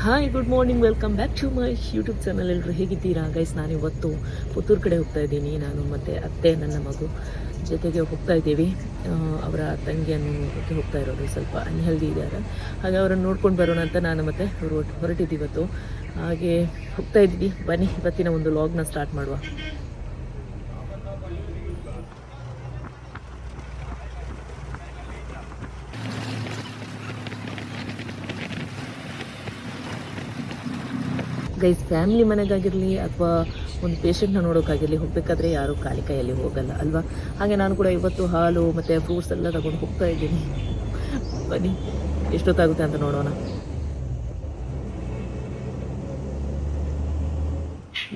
Hi, good morning, welcome back to my YouTube channel. ಎಲ್ಲರೂ ಹೇಗಿದ್ದೀರಾ guys? ನಾನು ಇವತ್ತು ಪುತ್ತೂರು ಕಡೆ ಹೋಗ್ತಾ ಇದ್ದೀನಿ. ನಾನು ಮತ್ತು ಅತ್ತೆ, ನನ್ನ ಮಗು ಜೊತೆಗೆ ಹೋಗ್ತಾ ಇದ್ದೀವಿ. ಅವರ ತಂಗಿಯನ್ನು ನೋಡೋಕ್ಕೆ ಹೋಗ್ತಾ ಇರೋದು. ಸ್ವಲ್ಪ ಅನ್ಹೆಲ್ದಿ ಇದ್ದಾರೆ, ಹಾಗೆ ಅವರನ್ನು ನೋಡ್ಕೊಂಡು ಬರೋಣ ಅಂತ ನಾನು ಮತ್ತು ಹೊರಟಿದ್ದೀವಿ ಇವತ್ತು. ಹಾಗೆ ಹೋಗ್ತಾ ಇದ್ವಿ. ಬನ್ನಿ ಇವತ್ತಿನ ಒಂದು ವ್ಲಾಗ್ನ ಸ್ಟಾರ್ಟ್ ಮಾಡುವ. ಗೈಸ್, ಫ್ಯಾಮಿಲಿ ಮನೆಗಾಗಿರಲಿ ಅಥವಾ ಒಂದು ಪೇಷಂಟ್ನ ನೋಡೋಕ್ಕಾಗಿರಲಿ ಹೋಗಬೇಕಾದ್ರೆ ಯಾರೂ ಖಾಲಿ ಕೈಯಲ್ಲಿ ಹೋಗಲ್ಲ ಅಲ್ವಾ? ಹಾಗೆ ನಾನು ಕೂಡ ಇವತ್ತು ಹಾಲು ಮತ್ತು ಫ್ರೂಟ್ಸ್ ಎಲ್ಲ ತಗೊಂಡು ಹೋಗ್ತಾ ಇದ್ದೀನಿ. ಬನ್ನಿ ಎಷ್ಟೊತ್ತಾಗುತ್ತೆ ಅಂತ ನೋಡೋಣ.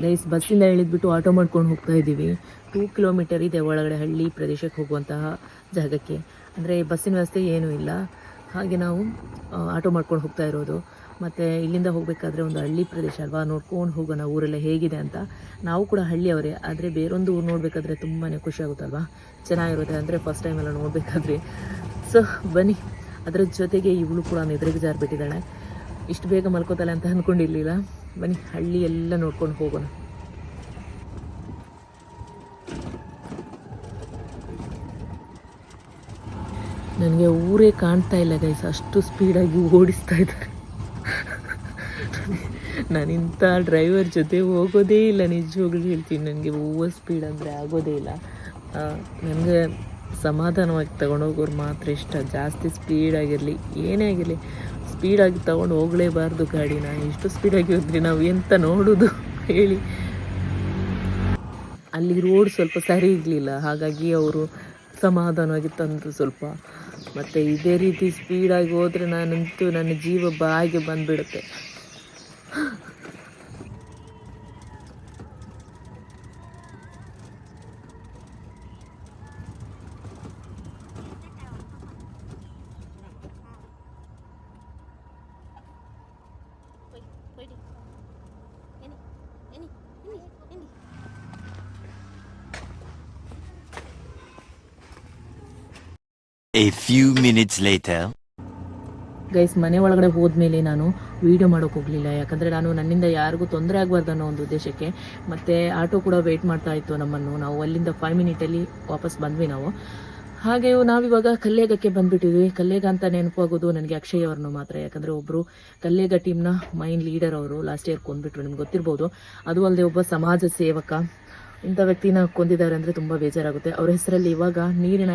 ಗೈಸ್, ಬಸ್ಸಿಂದ ಇಳಿದ್ಬಿಟ್ಟು ಆಟೋ ಮಾಡ್ಕೊಂಡು ಹೋಗ್ತಾ ಇದ್ದೀವಿ. 2 ಕಿಲೋಮೀಟರ್ ಇದೆ ಒಳಗಡೆ ಹಳ್ಳಿ ಪ್ರದೇಶಕ್ಕೆ ಹೋಗುವಂತಹ ಜಾಗಕ್ಕೆ. ಅಂದರೆ ಬಸ್ಸಿನ ವ್ಯವಸ್ಥೆ ಏನೂ ಇಲ್ಲ. ಹಾಗೆ ನಾವು ಆಟೋ ಮಾಡ್ಕೊಂಡು ಹೋಗ್ತಾ ಇರೋದು. ಮತ್ತು ಇಲ್ಲಿಂದ ಹೋಗಬೇಕಾದ್ರೆ ಒಂದು ಹಳ್ಳಿ ಪ್ರದೇಶ ಅಲ್ವಾ, ನೋಡ್ಕೊಂಡು ಹೋಗೋಣ ಊರೆಲ್ಲ ಹೇಗಿದೆ ಅಂತ. ನಾವು ಕೂಡ ಹಳ್ಳಿಯವರೇ, ಆದರೆ ಬೇರೊಂದು ಊರು ನೋಡಬೇಕಾದ್ರೆ ತುಂಬಾ ಖುಷಿ ಆಗುತ್ತಲ್ವಾ, ಚೆನ್ನಾಗಿರುತ್ತೆ. ಅಂದರೆ ಫಸ್ಟ್ ಟೈಮ್ ಎಲ್ಲ ನೋಡಬೇಕಾದ್ರೆ. ಸೊ ಬನ್ನಿ. ಅದರ ಜೊತೆಗೆ ಇವಳು ಕೂಡ ಎದುರಿಗೆ ಜಾರಿಬಿಟ್ಟಿದ್ದಾಳೆ. ಇಷ್ಟು ಬೇಗ ಮಲ್ಕೋತಾಳೆ ಅಂತ ಅಂದ್ಕೊಂಡಿರಲಿಲ್ಲ. ಬನ್ನಿ ಹಳ್ಳಿ ಎಲ್ಲ ನೋಡ್ಕೊಂಡು ಹೋಗೋಣ. ನನಗೆ ಊರೇ ಕಾಣ್ತಾ ಇಲ್ಲ ಗೈಸ್, ಅಷ್ಟು ಸ್ಪೀಡಾಗಿ ಓಡಿಸ್ತಾ ಇದ್ದಾರೆ. ನಾನು ಇಂಥ ಡ್ರೈವರ್ ಜೊತೆ ಹೋಗೋದೇ ಇಲ್ಲ, ನಿಜವಾಗ್ಲೂ ಹೇಳ್ತೀನಿ. ನನಗೆ ಓವರ್ ಸ್ಪೀಡ್ ಅಂದರೆ ಆಗೋದೇ ಇಲ್ಲ. ನನಗೆ ಸಮಾಧಾನವಾಗಿ ತೊಗೊಂಡೋಗೋರು ಮಾತ್ರ ಇಷ್ಟ. ಜಾಸ್ತಿ ಸ್ಪೀಡಾಗಿರಲಿ, ಏನೇ ಆಗಿರಲಿ, ಸ್ಪೀಡಾಗಿ ತೊಗೊಂಡು ಹೋಗಲೇಬಾರ್ದು ಗಾಡಿನ. ಎಷ್ಟು ಸ್ಪೀಡಾಗಿ ಹೋದ್ರಿ ನಾವು ಎಂತ ನೋಡೋದು ಹೇಳಿ. ಅಲ್ಲಿ ರೋಡ್ ಸ್ವಲ್ಪ ಸರಿ ಇರಲಿಲ್ಲ, ಹಾಗಾಗಿ ಅವರು ಸಮಾಧಾನವಾಗಿ ತಂದರು ಸ್ವಲ್ಪ. ಮತ್ತು ಇದೇ ರೀತಿ ಸ್ಪೀಡಾಗಿ ಹೋದರೆ ನಾನಂತೂ ನನ್ನ ಜೀವ ಬಾಯಿಗೆ ಬಂದುಬಿಡುತ್ತೆ. A few minutes later. Guys, ಮನೆ ಒಳಗಡೆ ಹೋದ್ಮೇಲೆ ನಾನು ವೀಡಿಯೋ ಮಾಡೋಕೆ ಹೋಗಲಿಲ್ಲ. ಯಾಕಂದರೆ ನಾನು ನನ್ನಿಂದ ಯಾರಿಗೂ ತೊಂದರೆ ಆಗಬಾರ್ದು ಅನ್ನೋ ಒಂದು ಉದ್ದೇಶಕ್ಕೆ. ಮತ್ತು ಆಟೋ ಕೂಡ ವೆಯ್ಟ್ ಮಾಡ್ತಾ ಇತ್ತು ನಮ್ಮನ್ನು. ನಾವು ಅಲ್ಲಿಂದ 5 ಮಿನಿಟಲ್ಲಿ ವಾಪಸ್ ಬಂದ್ವಿ ನಾವು. ಹಾಗೆ ನಾವಿವಾಗ ಕಲ್ಲೇಗಕ್ಕೆ ಬಂದುಬಿಟ್ಟಿದ್ವಿ. ಕಲ್ಲೇಗ ಅಂತ ನೆನಪಾಗೋದು ನನಗೆ ಅಕ್ಷಯ್ ಅವ್ರನ್ನು ಮಾತ್ರ. ಯಾಕಂದರೆ ಒಬ್ಬರು ಕಲ್ಲೇಗ ಟೀಮ್ನ ಮೈನ್ ಲೀಡರ್ ಅವರು ಲಾಸ್ಟ್ ಇಯರ್ ಕೊಂದ್ಬಿಟ್ರು, ನಿಮ್ಗೆ ಗೊತ್ತಿರ್ಬೋದು. ಅದು ಅಲ್ಲದೆ ಒಬ್ಬ ಸಮಾಜ ಸೇವಕ. ಇಂಥ ವ್ಯಕ್ತಿನ ಕೊಂದಿದ್ದಾರೆ ಅಂದರೆ ತುಂಬ ಬೇಜಾರಾಗುತ್ತೆ. ಅವ್ರ ಹೆಸರಲ್ಲಿ ಇವಾಗ ನೀರಿನ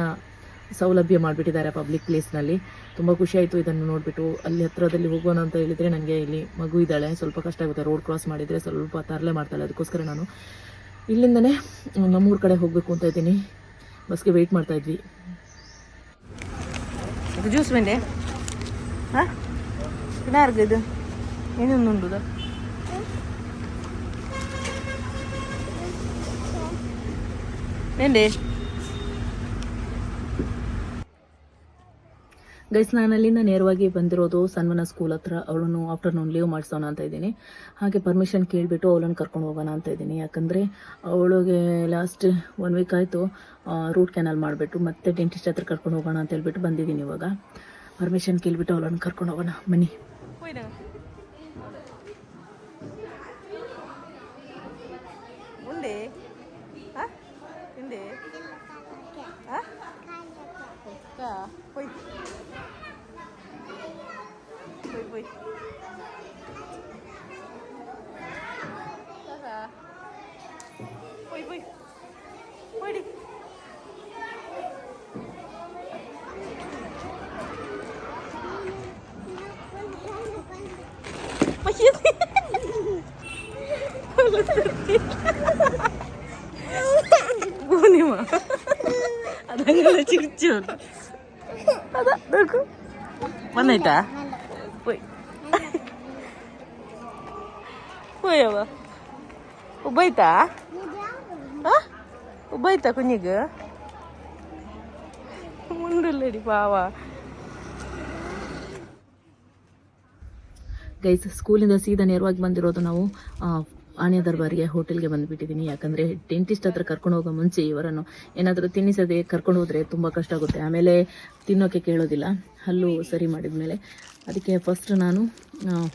ಸೌಲಭ್ಯ ಮಾಡಿಬಿಟ್ಟಿದ್ದಾರೆ ಪಬ್ಲಿಕ್ ಪ್ಲೇಸ್ನಲ್ಲಿ. ತುಂಬ ಖುಷಿಯಾಯಿತು ಇದನ್ನು ನೋಡಿಬಿಟ್ಟು. ಅಲ್ಲಿ ಹತ್ತಿರದಲ್ಲಿ ಹೋಗೋಣ ಅಂತ ಹೇಳಿದರೆ ನನಗೆ ಇಲ್ಲಿ ಮಗು ಇದ್ದಾಳೆ, ಸ್ವಲ್ಪ ಕಷ್ಟ ಆಗುತ್ತೆ. ರೋಡ್ ಕ್ರಾಸ್ ಮಾಡಿದರೆ ಸ್ವಲ್ಪ ತರಲೆ ಮಾಡ್ತಾಳೆ. ಅದಕ್ಕೋಸ್ಕರ ನಾನು ಇಲ್ಲಿಂದನೇ ನಮ್ಮೂರ ಕಡೆ ಹೋಗಬೇಕು ಅಂತ ಇದ್ದೀನಿ. ಬಸ್ಗೆ ವೆಯ್ಟ್ ಮಾಡ್ತಾ ಇದ್ವಿ. ಜ್ಯೂಸ್ ಬಂದೆ ಹಾಂ ಇದು ಏನೇನು ಉಂಡುದ ಏನ್ರಿ ಗೈಸ್, ನಾನು ಅಲ್ಲಿಂದ ನೇರವಾಗಿ ಬಂದಿರೋದು ಸನ್ವನ ಸ್ಕೂಲ್ ಹತ್ರ. ಅವಳನ್ನು ಆಫ್ಟರ್ನೂನ್ ಲೀವ್ ಮಾಡಿಸೋಣ ಅಂತ ಇದ್ದೀನಿ. ಹಾಗೆ ಪರ್ಮಿಷನ್ ಕೇಳಿಬಿಟ್ಟು ಅವಳನ್ನು ಕರ್ಕೊಂಡು ಹೋಗೋಣ ಅಂತ ಇದ್ದೀನಿ. ಯಾಕಂದರೆ ಅವಳಿಗೆ ಲಾಸ್ಟ್ 1 ವೀಕ್ ಆಯಿತು ರೂಟ್ ಕ್ಯಾನಲ್ ಮಾಡಿಬಿಟ್ಟು. ಮತ್ತೆ ಡೆಂಟಿಸ್ಟ್ ಹತ್ರ ಕರ್ಕೊಂಡು ಹೋಗೋಣ ಅಂತ ಹೇಳ್ಬಿಟ್ಟು ಬಂದಿದ್ದೀನಿ. ಇವಾಗ ಪರ್ಮಿಷನ್ ಕೇಳಿಬಿಟ್ಟು ಅವಳನ್ನು ಕರ್ಕೊಂಡು ಹೋಗೋಣ. ಬನ್ನಿ. ಅದಂಗೆಲ್ಲ ಚಿರ್ಚೋರು ಅದ ನೋಡ್ಕು ಬಂದಾಯ್ತಾ ಹೋಯ್ ಹೋಯವ್ವ ಉಬ್ಬಾಯ್ತಾ ಉಬ್ಬಾಯ್ತಾ ಕುഞ്ഞിಗೆ ಮುಂದಲ್ಲಡಿ ಪಾವ. ಗೈಸ್, ಸ್ಕೂಲಿಂದ ಸೀದಾ ನೇರವಾಗಿ ಬಂದಿರೋದು ನಾವು ಆನೆ ದರ್ಬಾರಿಗೆ ಹೋಟೆಲ್ಗೆ ಬಂದುಬಿಟ್ಟಿದ್ದೀನಿ. ಯಾಕಂದರೆ ಡೆಂಟಿಸ್ಟ್ ಹತ್ರ ಕರ್ಕೊಂಡು ಹೋಗೋ ಮುಂಚೆ ಇವರನ್ನು ಏನಾದರೂ ತಿನ್ನಿಸದೆ ಕರ್ಕೊಂಡು ಹೋದರೆ ತುಂಬ ಕಷ್ಟ ಆಗುತ್ತೆ. ಆಮೇಲೆ ತಿನ್ನೋಕ್ಕೆ ಕೇಳೋದಿಲ್ಲ ಹಲ್ಲು ಸರಿ ಮಾಡಿದ ಮೇಲೆ. ಅದಕ್ಕೆ ಫಸ್ಟ್ ನಾನು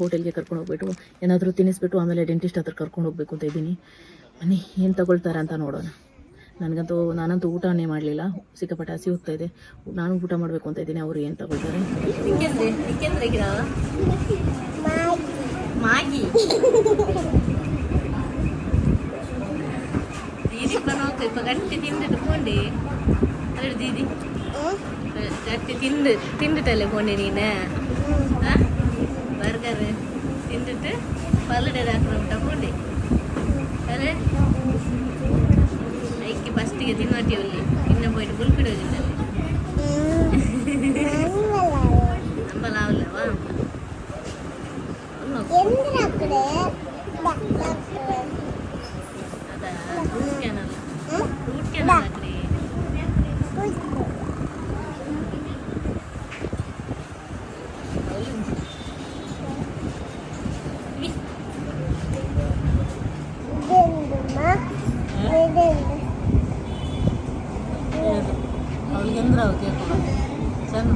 ಹೋಟೆಲ್ಗೆ ಕರ್ಕೊಂಡು ಹೋಗ್ಬಿಟ್ಟು ಏನಾದರೂ ತಿನ್ನಿಸ್ಬಿಟ್ಟು ಆಮೇಲೆ ಡೆಂಟಿಸ್ಟ್ ಹತ್ರ ಕರ್ಕೊಂಡು ಹೋಗಬೇಕು ಅಂತ ಇದ್ದೀನಿ. ಬನ್ನಿ ಏನು ತಗೊಳ್ತಾರೆ ಅಂತ ನೋಡೋಣ. ನಾನಂತೂ ಊಟನೇ ಮಾಡಲಿಲ್ಲ, ಸಿಕ್ಕಾಪಟ್ಟೆ ಹಸಿ ಹೋಗ್ತಾ ಇದೆ. ನಾನು ಊಟ ಮಾಡಬೇಕು ಅಂತ ಇದ್ದೀನಿ. ಅವರು ಏನು ತಗೊಳ್ತಾರೆ ಮಾಗಿ ದೀದಿ ಬಂದು ಗಟ್ಟಿ ತಿಂದಿಟ್ಟು ಕೊಂಡೆ ಅದ್ರ ದೀದಿ ಗಟ್ಟಿ ತಿಂದಿಟ್ಟಲ್ಲೇ ಕೊಂಡೆ ನೀನು ಬರ್ಗರ್ ತಿಂದಿಟ್ಟು ಪಲ್ಲಡೆದು ಹಾಕೊಂಡು ತಗೊಂಡೆ ಅದೇ ಐಕ್ಕೆ ಫಸ್ಟಿಗೆ ತಿನ್ನೋಟಿಯಲ್ಲಿ ಇನ್ನು போயிட்டு ಕುಲ್ಪಿಡೋದಿಲ್ಲ ನಂಬಲ್ಲ ಅವಲ್ಲವಾ ಅದ ರೂಟ್ ಕ್ಯಾನಲ್ ಹಾಕ್ರಿ ಅವಳಿಗೆಂದ್ರ ಕೇಳ್ಕೊ ಚೆನ್ನ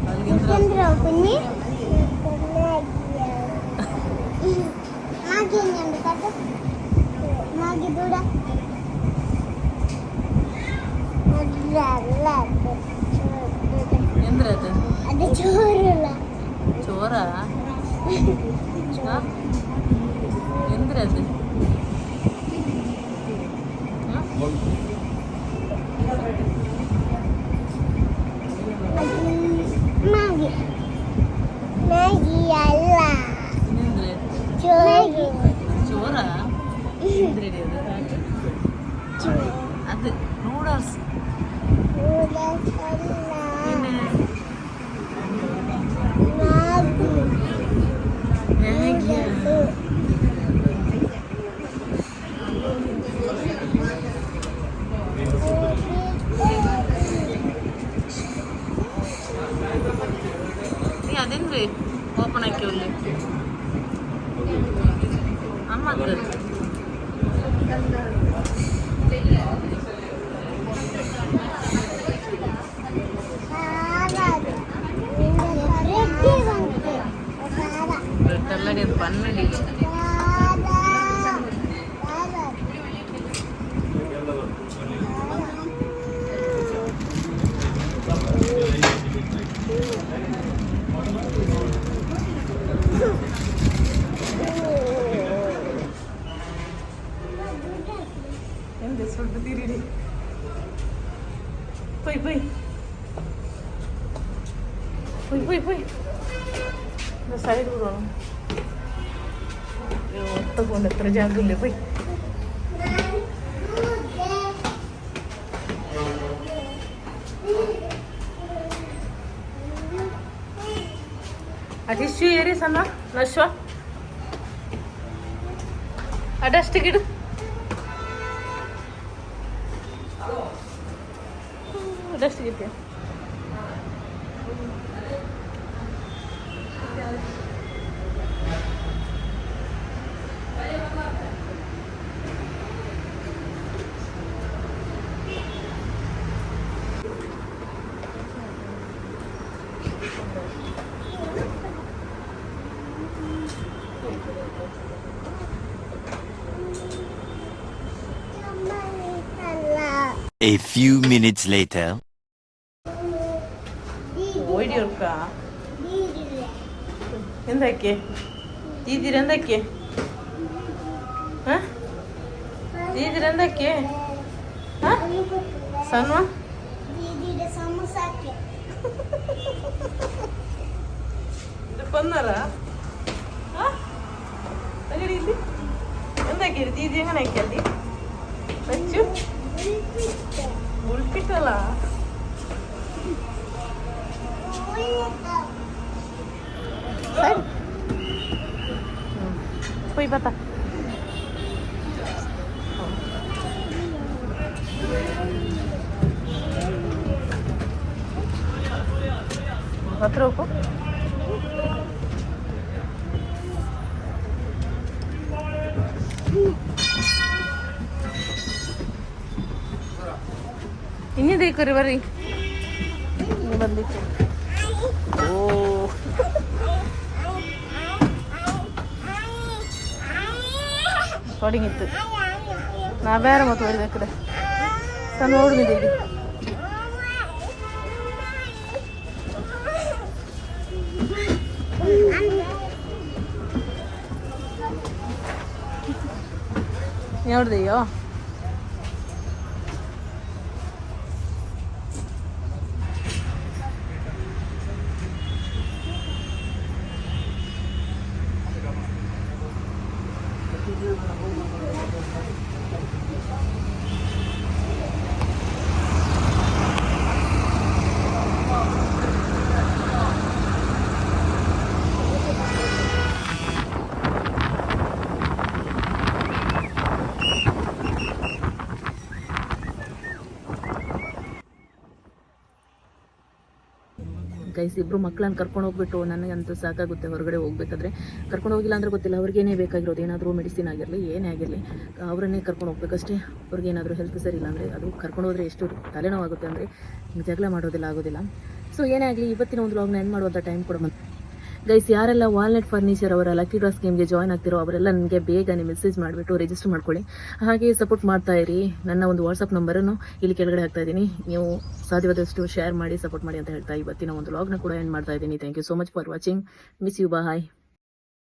ಅವಳಿಗೆಂದ್ರ ಕುഞ്ഞി മാഗി എങ്ങനെയുണ്ട് കട്ട് മാഗി ദൂര ಎಂದ್ರ ಅದು അത് ചോറുള്ള ചോರ ಎಂದ್ರ ಅದು മാഗി മാഗി അല്ല ಇನ್ನೆಂದ್ರೆ ചോറ് ചോರ ಎಂದ್ರೆ ಅದು ನೂಡಲ್ಸ್ പിന്നെ ಮ್ಯಾಗಿಯ ನೀ ಅದೇನ್ರಿ ಓಪನ್ ಹಾಕಿ ಒಳ್ಳೆ ಅಮ್ಮದ್ದು తెల్లడి పన్నడి എന്ത് சொல்லிட்டு തിരിടി പോയി പോയി പോയി പോയി പോയി സൈഡ് വിടണം ഒത്തക്കൊണ്ട് എത്ര ജാഗില്ലേ പോയി ಆ ಟಿಶ್ಯೂ ಏರಿ ಸಣ್ಣ ನಶ್ವ ಆ ಡಸ್ಟಿಗಿಡು ಡಸ್ಟಿಗಿಟ್ಟೆ A few minutes later. ഓടിയൊടുക്ക എന്തൊക്കെ ദീദിരെന്തൊക്കെ ദീദിരെന്തൊക്കെ സന്വ ദീദിയുടെ സമോസാക്കി ഇത് കൊന്നറാ ಇಲ್ಲಿ എന്തൊക്കെ ദീദി എങ്ങനെ ആക്കിയാൽ വെച്ചു ഉൾപ്പിട്ടല്ല പോയി പത്ത പത്ര നോക്കൂ ಬರ್ರಿ ಕರಿ ಬರ್ರಿ ಹಿಂಗೆ ಬಂದಿತ್ತು ಓ ತೊಡಗಿತ್ತು ನಾ ಬೇರೆ ಮತ್ತೆ ಹೊಡಿದ ಕಡೆ ನಾನು ನೋಡಿದ್ದೀವಿ ನೋಡ್ದೆಯೋ ಗೈಸ್ ಇಬ್ಬರು ಮಕ್ಕಳನ್ನ ಕರ್ಕೊಂಡು ಹೋಗ್ಬಿಟ್ಟು ನನಗಂತೂ ಸಾಕಾಗುತ್ತೆ ಹೊರಗಡೆ ಹೋಗ್ಬೇಕಾದ್ರೆ. ಕರ್ಕೊಂಡು ಹೋಗಿಲ್ಲ ಅಂದರೆ ಗೊತ್ತಿಲ್ಲ, ಅವ್ರಿಗೇನೇ ಬೇಕಾಗಿರೋದು ಏನಾದರೂ ಮೆಡಿಸಿನ್ ಆಗಿರಲಿ ಏನೇ ಆಗಿರಲಿ ಅವರನ್ನೇ ಕರ್ಕೊಂಡು ಹೋಗ್ಬೇಕಷ್ಟೇ. ಅವ್ರಿಗೇನಾದರೂ ಹೆಲ್ತ್ ಸರಿ ಇಲ್ಲ ಅಂದರೆ ಅದು ಕರ್ಕೊಂಡು ಹೋದರೆ ಎಷ್ಟು ತಲೆನೋವಾಗುತ್ತೆ ಅಂದರೆ ಜಗಳ ಮಾಡೋದಿಲ್ಲ ಆಗೋದಿಲ್ಲ. ಸೊ ಏನೇ ಆಗಲಿ ಇವತ್ತಿನ ಒಂದು ವ್ಲಾಗ್ನ ಎಂಡ್ ಮಾಡುವಂಥ ಟೈಮ್ ಕೂಡ ಬಂತು. ಗೈಸ್ ಯಾರೆಲ್ಲ ವಾಲ್ನಟ್ ಫರ್ನಿಚರ್ ಅವರ ಲಕ್ಕಿ ಡ್ರಾ ಸ್ಕೀಮ್ಗೆ ಜಾಯ್ನ್ ಆಗ್ತಿರೋ ಅವರೆಲ್ಲ ನನಗೆ ಬೇಗನೆ ಮೆಸೇಜ್ ಮಾಡಿಬಿಟ್ಟು ರಿಜಿಸ್ಟರ್ ಮಾಡ್ಕೊಳ್ಳಿ. ಹಾಗೆ ಸಪೋರ್ಟ್ ಮಾಡ್ತಾ ಇರಿ. ನನ್ನ ಒಂದು ವಾಟ್ಸಪ್ ನಂಬರನ್ನು ಇಲ್ಲಿ ಕೆಳಗಡೆ ಹಾಕ್ತಾ ಇದ್ದೀನಿ, ನೀವು ಸಾಧ್ಯವಾದಷ್ಟು ಶೇರ್ ಮಾಡಿ ಸಪೋರ್ಟ್ ಮಾಡಿ ಅಂತ ಹೇಳ್ತಾ ಇವತ್ತಿನ ಒಂದು ವ್ಲಾಗ್ನ ಕೂಡ ಎಂಡ್ ಮಾಡ್ತಾ ಇದ್ದೀನಿ. Thank you so much for watching. Miss you. Bye.